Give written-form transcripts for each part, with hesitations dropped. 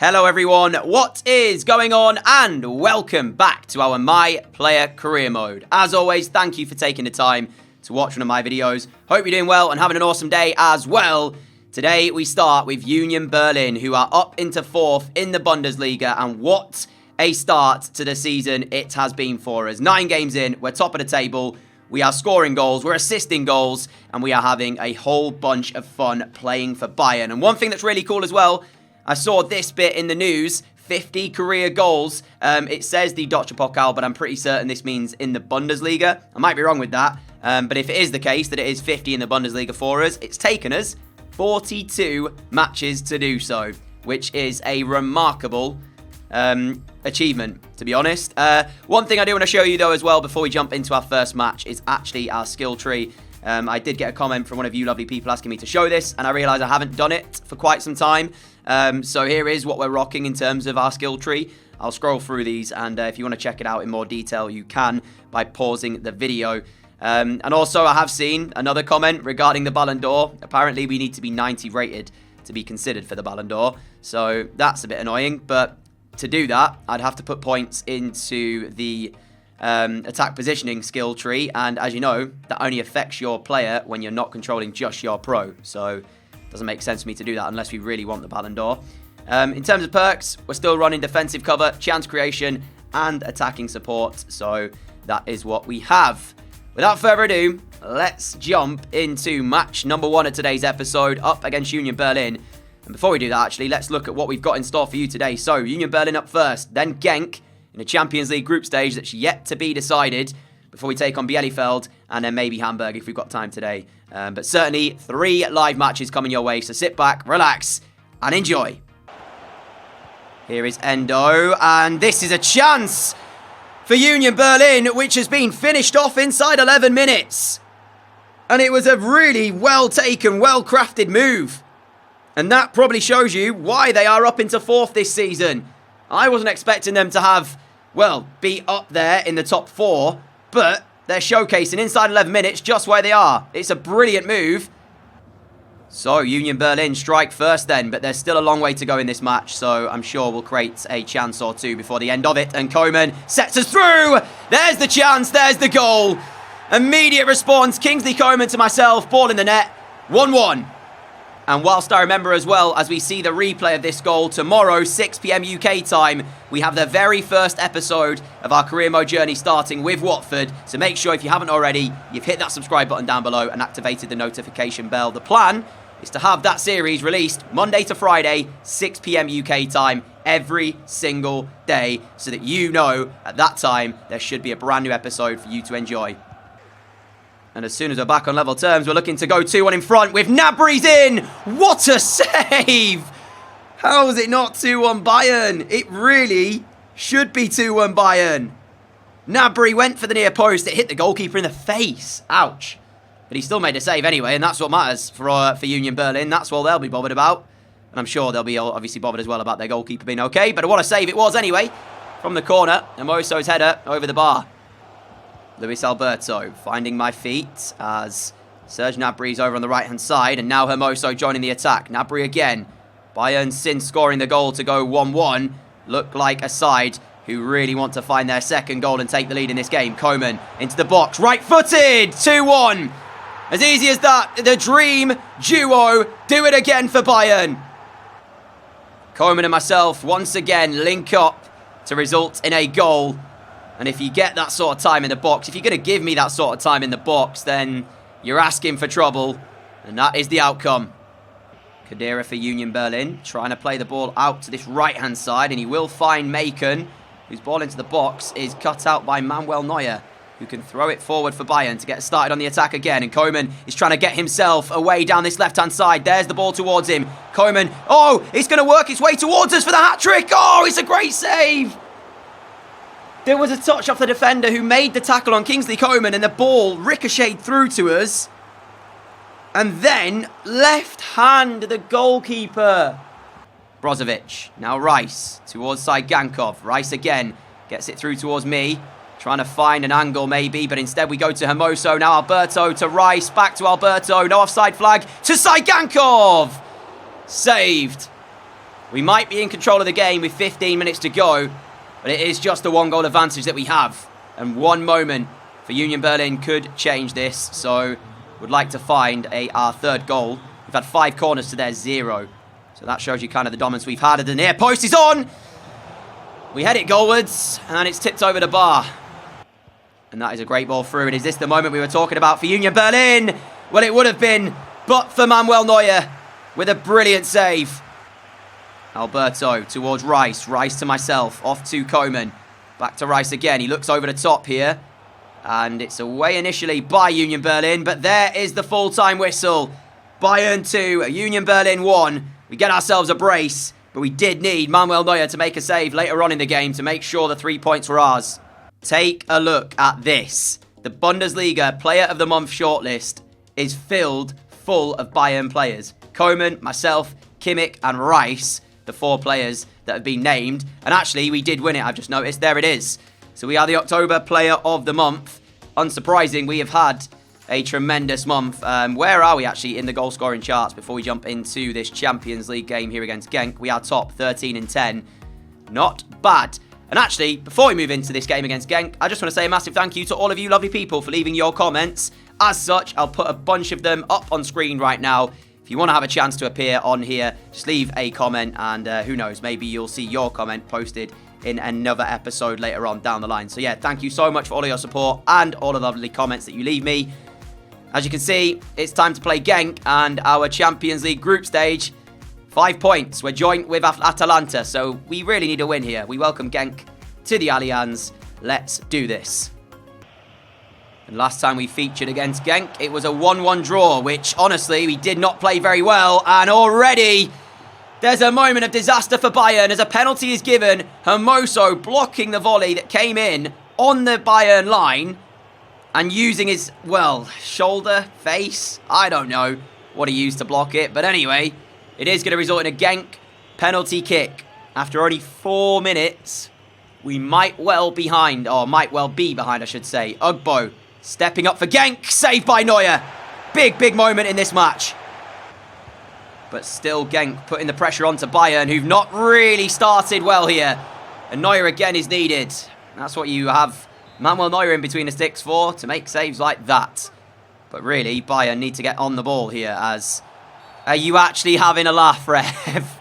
Hello everyone, what is going on? And welcome back to our My Player Career Mode. As always, thank you for taking the time to watch one of my videos. Hope you're doing well and having an awesome day as well. Today we start with Union Berlin, who are up into 4th in the Bundesliga, and what a start to the season it has been for us. 9 games in, we're top of the table, we are scoring goals, we're assisting goals, and we are having a whole bunch of fun playing for Bayern. And one thing that's really cool as well, I saw this bit in the news, 50 career goals. It says the Deutsche Pokal, but I'm pretty certain this means in the Bundesliga. I might be wrong with that, but if it is the case that it is 50 in the Bundesliga for us, it's taken us 42 matches to do so, which is a remarkable achievement, to be honest. One thing I do want to show you, though, as well, before we jump into our first match, is actually our skill tree. I did get a comment from one of you lovely people asking me to show this, and I realised I haven't done it for quite some time. So here is what we're rocking in terms of our skill tree. I'll scroll through these, and if you want to check it out in more detail, you can by pausing the video. And also, I have seen another comment regarding the Ballon d'Or. Apparently, we need to be 90 rated to be considered for the Ballon d'Or. So that's a bit annoying, but to do that, I'd have to put points into the attack positioning skill tree, and as you know, that only affects your player when you're not controlling just your pro, so it doesn't make sense for me to do that unless we really want the Ballon d'Or. In terms of perks, we're still running defensive cover, chance creation, and attacking support, so that is what we have. Without further ado, let's jump into match number 1 of today's episode, up against Union Berlin. And before we do that, actually, let's look at what we've got in store for you today. So, Union Berlin up first, then Genk in a Champions League group stage that's yet to be decided before we take on Bielefeld, and then maybe Hamburg if we've got time today. But certainly 3 live matches coming your way, so sit back, relax, and enjoy. Here is Endo, and this is a chance for Union Berlin, which has been finished off inside 11 minutes. And it was a really well-taken, well-crafted move. And that probably shows you why they are up into 4th this season. I wasn't expecting them to have, well, be up there in the top 4, but they're showcasing inside 11 minutes just where they are. It's a brilliant move. So, Union Berlin strike first then, but there's still a long way to go in this match, so I'm sure we'll create a chance or two before the end of it. And Koeman sets us through! There's the chance, there's the goal. Immediate response, Kingsley Koeman to myself, ball in the net, 1-1. And whilst I remember as well, as we see the replay of this goal tomorrow, 6 PM UK time, we have the very first episode of our career mode journey starting with Watford. So make sure if you haven't already, you've hit that subscribe button down below and activated the notification bell. The plan is to have that series released Monday to Friday, 6 PM UK time, every single day, so that you know at that time there should be a brand new episode for you to enjoy. And as soon as we're back on level terms, we're looking to go 2-1 in front with Gnabry's in. What a save! How is it not 2-1 Bayern? It really should be 2-1 Bayern. Gnabry went for the near post. It hit the goalkeeper in the face. Ouch. But he still made a save anyway, and that's what matters for Union Berlin. That's what they'll be bothered about. And I'm sure they'll be obviously bothered as well about their goalkeeper being okay. But what a save it was anyway. From the corner, and Moso's header over the bar. Luis Alberto finding my feet as Serge Gnabry's over on the right-hand side, and now Hermoso joining the attack. Gnabry again. Bayern, since scoring the goal to go 1-1, look like a side who really want to find their second goal and take the lead in this game. Koeman into the box, right-footed, 2-1. As easy as that, the dream duo do it again for Bayern. Koeman and myself once again link up to result in a goal. And if you get that sort of time in the box, if you're going to give me that sort of time in the box, then you're asking for trouble. And that is the outcome. Khedira for Union Berlin, trying to play the ball out to this right-hand side. And he will find Macon, whose ball into the box is cut out by Manuel Neuer, who can throw it forward for Bayern to get started on the attack again. And Koeman is trying to get himself away down this left-hand side. There's the ball towards him. Koeman, oh, it's going to work its way towards us for the hat-trick. Oh, it's a great save. There was a touch off the defender who made the tackle on Kingsley Koeman, and the ball ricocheted through to us. And then, left hand, the goalkeeper. Brozovic, now Rice, towards Saigankov. Rice again, gets it through towards me. Trying to find an angle maybe, but instead we go to Hermoso. Now Alberto to Rice, back to Alberto. No offside flag to Saigankov. Saved. We might be in control of the game with 15 minutes to go, but it is just a 1-goal advantage that we have. And one moment for Union Berlin could change this, so would like to find our third goal. We've had 5 corners to their 0. So that shows you kind of the dominance we've had. And the near post is on! We head it goalwards, and it's tipped over the bar. And that is a great ball through. And is this the moment we were talking about for Union Berlin? Well, it would have been, but for Manuel Neuer with a brilliant save. Alberto towards Rice. Rice to myself. Off to Koeman. Back to Rice again. He looks over the top here. And it's away initially by Union Berlin. But there is the full-time whistle. Bayern 2, Union Berlin 1. We get ourselves a brace. But we did need Manuel Neuer to make a save later on in the game to make sure the 3 points were ours. Take a look at this. The Bundesliga Player of the Month shortlist is filled full of Bayern players. Koeman, myself, Kimmich and Rice, the 4 players that have been named. And actually, we did win it, I've just noticed. There it is. So we are the October Player of the Month. Unsurprising, we have had a tremendous month. Where are we actually in the goal scoring charts before we jump into this Champions League game here against Genk? We are top 13 and 10. Not bad. And actually, before we move into this game against Genk, I just want to say a massive thank you to all of you lovely people for leaving your comments. As such, I'll put a bunch of them up on screen right now. If you want to have a chance to appear on here, just leave a comment and who knows, maybe you'll see your comment posted in another episode later on down the line. So yeah, thank you so much for all of your support and all of the lovely comments that you leave me. As you can see, it's time to play Genk and our Champions League group stage. 5 points. We're joint with Atalanta, so we really need a win here. We welcome Genk to the Allianz. Let's do this. And last time we featured against Genk, it was a 1-1 draw, which honestly, we did not play very well. And already, there's a moment of disaster for Bayern as a penalty is given. Hermoso blocking the volley that came in on the Bayern line. And using his, well, shoulder, face, I don't know what he used to block it. But anyway, it is going to result in a Genk penalty kick. After only 4 minutes, we might well be behind, I should say. Ugbo stepping up for Genk, saved by Neuer. Big moment in this match. But still Genk putting the pressure onto Bayern, who've not really started well here. And Neuer again is needed. That's what you have Manuel Neuer in between the sticks for, to make saves like that. But really, Bayern need to get on the ball here as... Are you actually having a laugh, Rev?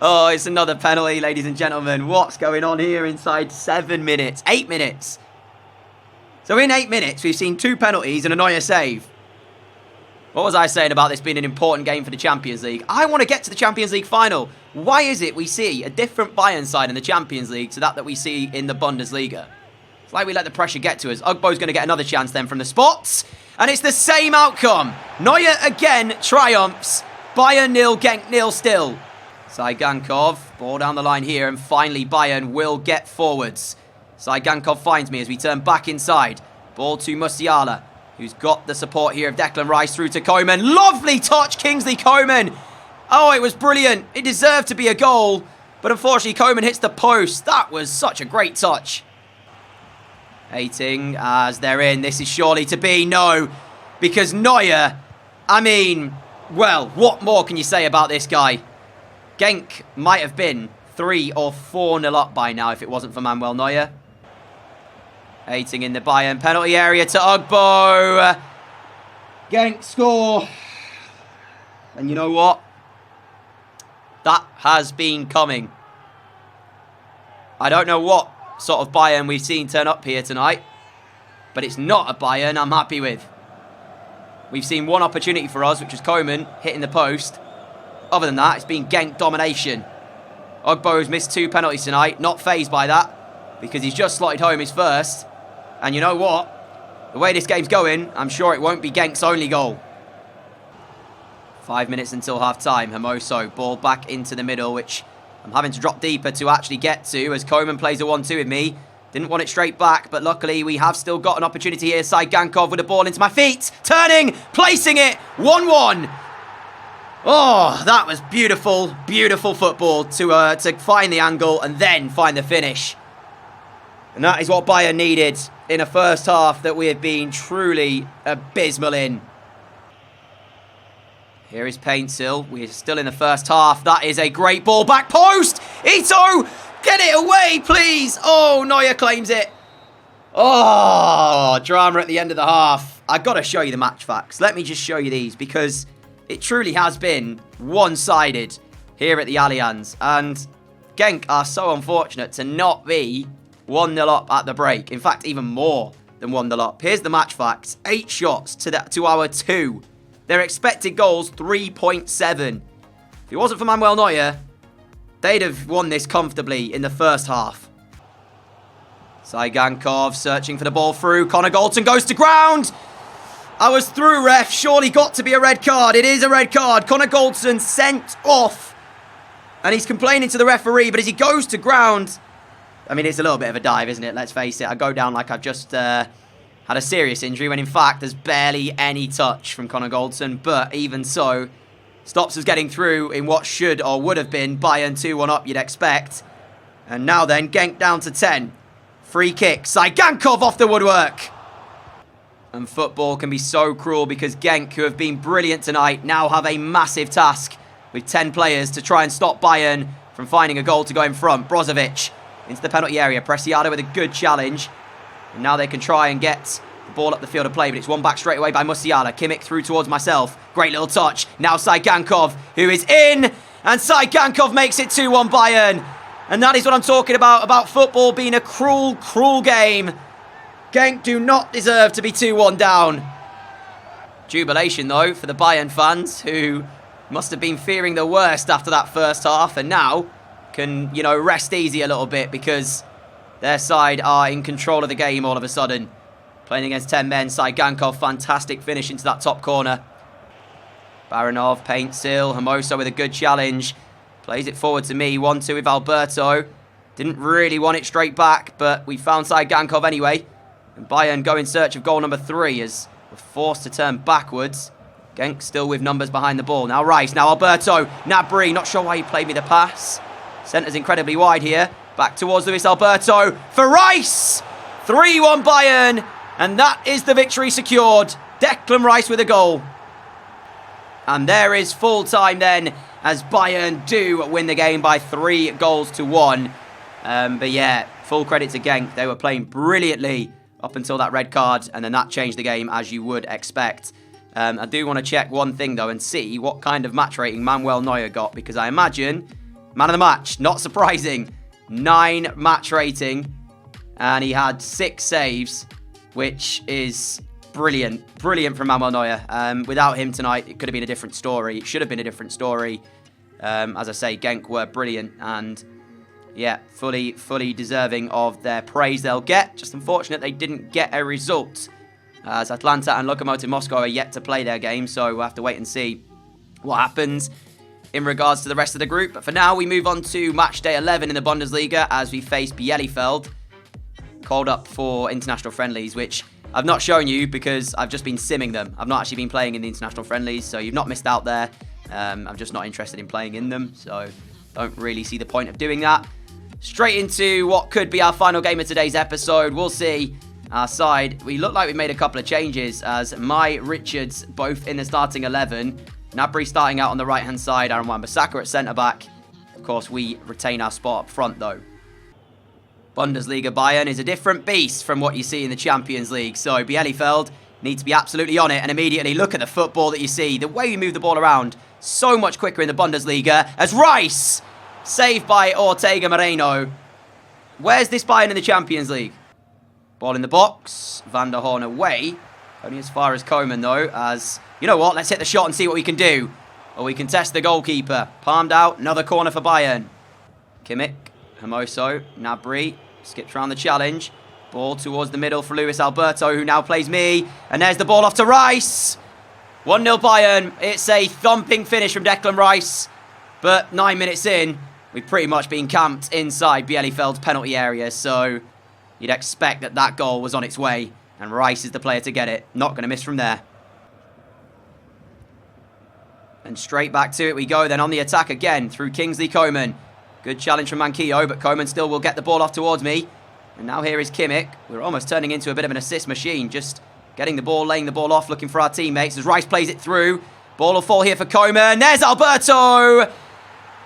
Oh, it's another penalty, ladies and gentlemen. What's going on here inside 7 minutes? 8 minutes. So in 8 minutes, we've seen 2 penalties and a Neuer save. What was I saying about this being an important game for the Champions League? I want to get to the Champions League final. Why is it we see a different Bayern side in the Champions League to that we see in the Bundesliga? It's like we let the pressure get to us. Ugbo's going to get another chance then from the spots. And it's the same outcome. Neuer again triumphs. Bayern 0, Genk 0 still. Saigankov, ball down the line here. And finally Bayern will get forwards. Saigankov finds me as we turn back inside. Ball to Musiala, who's got the support here of Declan Rice through to Koeman. Lovely touch, Kingsley Koeman. Oh, it was brilliant. It deserved to be a goal. But unfortunately, Koeman hits the post. That was such a great touch. Hating as they're in. This is surely to be. No, because Neuer, I mean, well, what more can you say about this guy? Genk might have been 3 or 4-0 up by now if it wasn't for Manuel Neuer. Hating in the Bayern penalty area to Ugbo. Genk score. And you know what? That has been coming. I don't know what sort of Bayern we've seen turn up here tonight, but it's not a Bayern I'm happy with. We've seen one opportunity for us, which was Koeman hitting the post. Other than that, it's been Genk domination. Ugbo has missed 2 penalties tonight, not fazed by that, because he's just slotted home his first. And you know what? The way this game's going, I'm sure it won't be Genk's only goal. 5 minutes until half-time. Hermoso, ball back into the middle, which I'm having to drop deeper to actually get to as Koeman plays a 1-2 with me. Didn't want it straight back, but luckily we have still got an opportunity here. Saigankov with the ball into my feet. Turning, placing it, 1-1. Oh, that was beautiful, beautiful football to find the angle and then find the finish. And that is what Bayern needed in a first half that we have been truly abysmal in. Here is Paintsil. We're still in the first half. That is a great ball. Back post. Ito, get it away, please. Oh, Neuer claims it. Oh, drama at the end of the half. I've got to show you the match facts. Let me just show you these because it truly has been one-sided here at the Allianz. And Genk are so unfortunate to not be 1-0 up at the break. In fact, even more than 1-0 up. Here's the match facts. 8 shots to our 2. Their expected goals, 3.7. If it wasn't for Manuel Neuer, they'd have won this comfortably in the first half. Saigankov searching for the ball through. Connor Golton goes to ground. I was through, ref. Surely got to be a red card. It is a red card. Connor Golton sent off. And he's complaining to the referee, but as he goes to ground... I mean, it's a little bit of a dive, isn't it? Let's face it. I go down like I've just had a serious injury, when in fact, there's barely any touch from Connor Golton. But even so, stops us getting through in what should or would have been Bayern 2-1 up, you'd expect. And now then, Genk down to 10. Free kick. Saigankov off the woodwork. And football can be so cruel because Genk, who have been brilliant tonight, now have a massive task with 10 players to try and stop Bayern from finding a goal to go in front. Brozovic into the penalty area. Preciado with a good challenge. And now they can try and get the ball up the field of play, but it's won back straight away by Musiala. Kimmich through towards myself. Great little touch. Now Saigankov, who is in. And Saigankov makes it 2-1 Bayern. And that is what I'm talking about football being a cruel, cruel game. Genk do not deserve to be 2-1 down. Jubilation, though, for the Bayern fans, who must have been fearing the worst after that first half, and now can, you know, rest easy a little bit because their side are in control of the game all of a sudden. Playing against 10 men, Saigankov, fantastic finish into that top corner. Baranov, Paintsil, Hermoso with a good challenge. Plays it forward to me, 1-2 with Alberto. Didn't really want it straight back, but we found Saigankov anyway. And Bayern go in search of goal number 3 as we're forced to turn backwards. Genk still with numbers behind the ball. Now Rice, now Alberto, Gnabry, not sure why he played me the pass. Centre's incredibly wide here. Back towards Luis Alberto for Rice! 3-1 Bayern, and that is the victory secured. Declan Rice with a goal. And there is full time then, as Bayern do win the game by 3-1. But yeah, full credit to Genk. They were playing brilliantly up until that red card, and then that changed the game as you would expect. I do want to check one thing though and see what kind of match rating Manuel Neuer got, because I imagine man of the match, not surprising, 9 match rating, and he had 6 saves, which is brilliant from Manuel Neuer. Without him tonight, it could have been a different story. It should have been a different story. As I say, Genk were brilliant, and yeah, fully deserving of their praise they'll get. Just unfortunate they didn't get a result, as Atlanta and Lokomotiv Moscow are yet to play their game, so we'll have to wait and see what happens in regards to the rest of the group. But for now, we move on to match day 11 in the Bundesliga as we face Bielefeld, called up for international friendlies, which I've not shown you because I've just been simming them. I've not actually been playing in the international friendlies, so you've not missed out there. I'm just not interested in playing in them, so don't really see the point of doing that. Straight into what could be our final game of today's episode. We'll see. Our side, we look like we've made a couple of changes, as Richards both in the starting 11. Gnabry starting out on the right-hand side, Aaron Wan-Bissaka at centre-back. Of course, we retain our spot up front, though. Bundesliga Bayern is a different beast from what you see in the Champions League. So Bielefeld need to be absolutely on it. And immediately look at the football that you see. The way we move the ball around, so much quicker in the Bundesliga. As Rice, saved by Ortega Moreno. Where's this Bayern in the Champions League? Ball in the box. Van der Horn away. Only as far as Koeman, though. As, you know what, let's hit the shot and see what we can do. Or we can test the goalkeeper. Palmed out. Another corner for Bayern. Kimmich. Hermoso. Gnabry. Skips around the challenge. Ball towards the middle for Luis Alberto, who now plays me. And there's the ball off to Rice. 1-0 Bayern. It's a thumping finish from Declan Rice. But 9 minutes in, we've pretty much been camped inside Bielefeld's penalty area. So you'd expect that that goal was on its way. And Rice is the player to get it. Not going to miss from there. And straight back to it we go then on the attack again through Kingsley Coman. Good challenge from Manquillo, but Coman still will get the ball off towards me. And now here is Kimmich. We're almost turning into a bit of an assist machine. Just getting the ball, laying the ball off, looking for our teammates as Rice plays it through. Ball will fall here for Koeman. There's Alberto.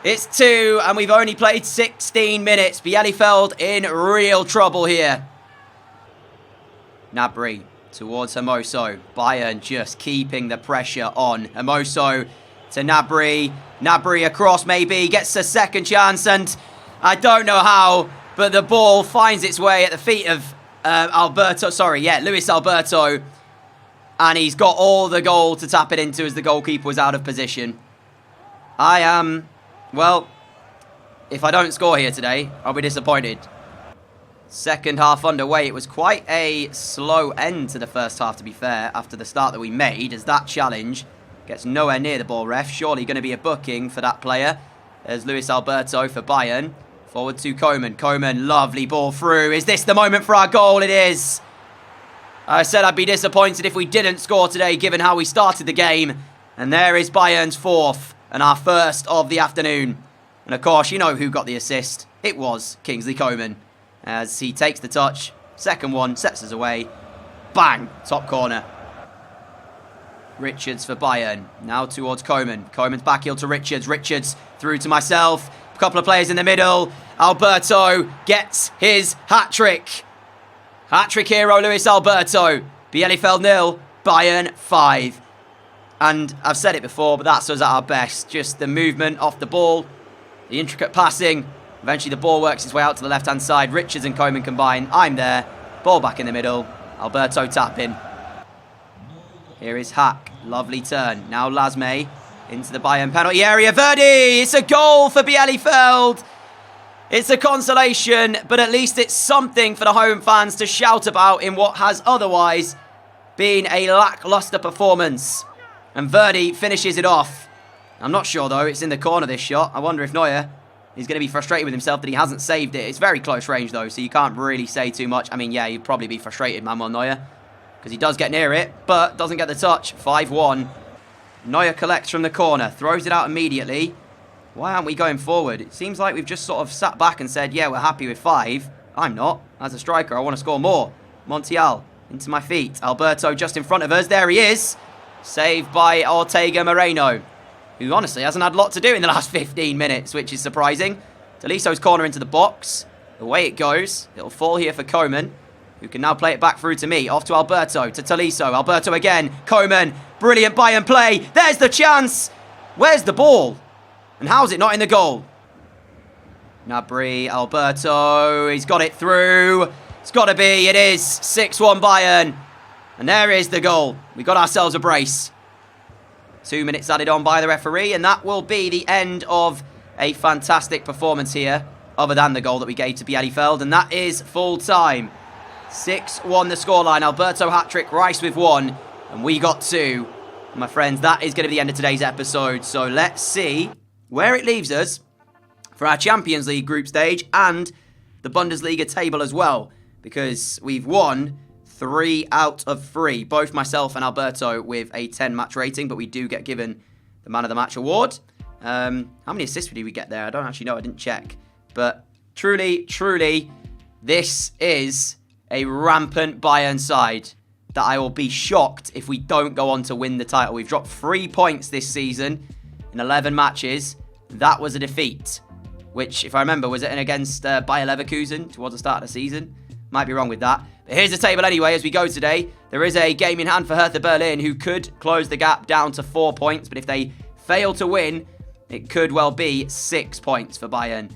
It's 2, and we've only played 16 minutes. Bielefeld in real trouble here. Gnabry towards Hermoso. Bayern just keeping the pressure on. Hermoso to Gnabry. Gnabry across maybe. Gets a second chance, and I don't know how, but the ball finds its way at the feet of Luis Alberto. And he's got all the goal to tap it into as the goalkeeper was out of position. Well, if I don't score here today, I'll be disappointed. Second half underway. It was quite a slow end to the first half, to be fair, after the start that we made, as that challenge gets nowhere near the ball ref. Surely going to be a booking for that player. There's Luis Alberto for Bayern. Forward to Koeman. Koeman, lovely ball through. Is this the moment for our goal? It is. I said I'd be disappointed if we didn't score today, given how we started the game. And there is Bayern's 4th, and our first of the afternoon. And of course, you know who got the assist. It was Kingsley Coman. As he takes the touch. Second one, sets us away. Bang! Top corner. Richards for Bayern. Now towards Koeman. Koeman's back heel to Richards. Richards through to myself. A couple of players in the middle. Alberto gets his hat-trick. Hat-trick hero, Luis Alberto. Bielefeld 0, Bayern 5. And I've said it before, but that's us at our best. Just the movement off the ball. The intricate passing. Eventually the ball works its way out to the left-hand side. Richards and Koeman combine. I'm there. Ball back in the middle. Alberto tapping. Here is Hack. Lovely turn. Now Lasme into the Bayern penalty area. Verdi! It's a goal for Bielefeld. It's a consolation, but at least it's something for the home fans to shout about in what has otherwise been a lacklustre performance. And Verdi finishes it off. I'm not sure, though. It's in the corner, this shot. I wonder if Neuer is going to be frustrated with himself that he hasn't saved it. It's very close range, though, so you can't really say too much. I mean, yeah, you'd probably be frustrated, Manuel Neuer, because he does get near it, but doesn't get the touch. 5-1. Neuer collects from the corner, throws it out immediately. Why aren't we going forward? It seems like we've just sort of sat back and said, yeah, we're happy with 5. I'm not. As a striker, I want to score more. Montiel into my feet. Alberto just in front of us. There he is. Saved by Ortega Moreno, who honestly hasn't had a lot to do in the last 15 minutes, which is surprising. Toliso's corner into the box. The way it goes, it'll fall here for Koeman, who can now play it back through to me. Off to Alberto, to Toliso. Alberto again. Koeman. Brilliant Bayern play. There's the chance. Where's the ball? And how's it not in the goal? Gnabry, Alberto. He's got it through. It's got to be. It is. 6-1 Bayern. And there is the goal. We got ourselves a brace. 2 minutes added on by the referee, and that will be the end of a fantastic performance here, other than the goal that we gave to Bielefeld, and that is full time. 6-1 the scoreline. Alberto hat-trick, Rice with 1, and we got 2. And my friends, that is going to be the end of today's episode, so let's see where it leaves us for our Champions League group stage and the Bundesliga table as well, because we've won 3 out of 3. Both myself and Alberto with a 10-match rating, but we do get given the Man of the Match award. How many assists did we get there? I don't actually know. I didn't check. But truly, truly, this is a rampant Bayern side that I will be shocked if we don't go on to win the title. We've dropped 3 points this season in 11 matches. That was a defeat, which, if I remember, was it against Bayer Leverkusen towards the start of the season? Might be wrong with that. But here's the table anyway as we go today. There is a game in hand for Hertha Berlin, who could close the gap down to 4 points. But if they fail to win, it could well be 6 points for Bayern.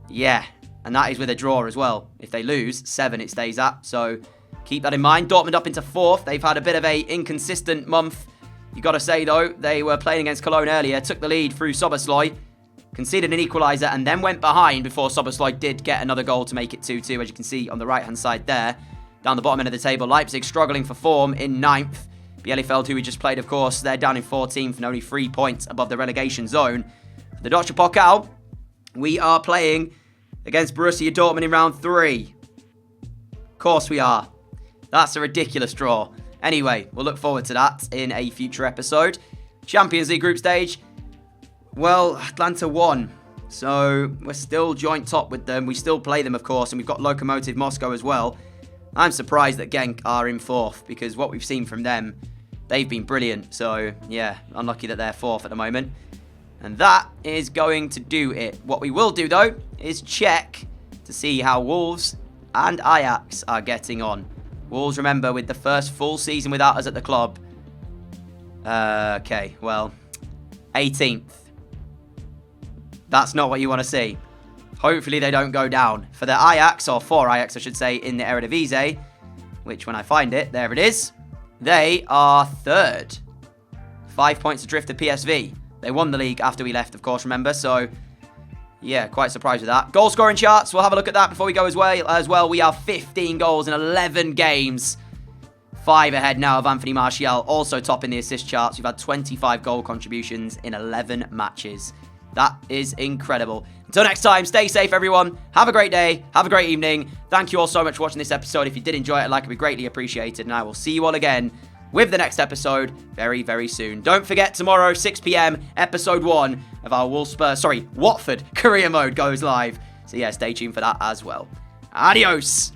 Yeah, and that is with a draw as well. If they lose, 7 it stays at. So keep that in mind. Dortmund up into 4th. They've had a bit of a inconsistent month. You got to say, though, they were playing against Cologne earlier. Took the lead through Soboslai. Conceded an equaliser and then went behind before Soboslai did get another goal to make it 2-2, as you can see on the right-hand side there. Down the bottom end of the table, Leipzig struggling for form in 9th. Bielefeld, who we just played, of course, they're down in 14th and only 3 points above the relegation zone. For the Deutsche Pokal, we are playing against Borussia Dortmund in round 3. Of course we are. That's a ridiculous draw. Anyway, we'll look forward to that in a future episode. Champions League group stage. Well, Atlanta won, so we're still joint top with them. We still play them, of course, and we've got Lokomotiv Moscow as well. I'm surprised that Genk are in 4th, because what we've seen from them they've been brilliant. So, yeah, unlucky that they're 4th at the moment. And that is going to do it. What we will do, though, is check to see how Wolves and Ajax are getting on. Wolves, remember, with the first full season without us at the club. Okay, well, 18th. That's not what you want to see. Hopefully they don't go down. For the Ajax, or for Ajax, I should say, in the Eredivisie, which when I find it, there it is, they are 3rd. 5 points adrift of PSV. They won the league after we left, of course, remember, so yeah, quite surprised with that. Goal scoring charts, we'll have a look at that before we go as well. We have 15 goals in 11 games. 5 ahead now of Anthony Martial, also topping the assist charts. We've had 25 goal contributions in 11 matches. That is incredible. Until next time, stay safe, everyone. Have a great day. Have a great evening. Thank you all so much for watching this episode. If you did enjoy it, a like would be greatly appreciated. And I will see you all again with the next episode very, very soon. Don't forget, tomorrow, 6 p.m, episode 1 of our Watford career mode goes live. So yeah, stay tuned for that as well. Adios.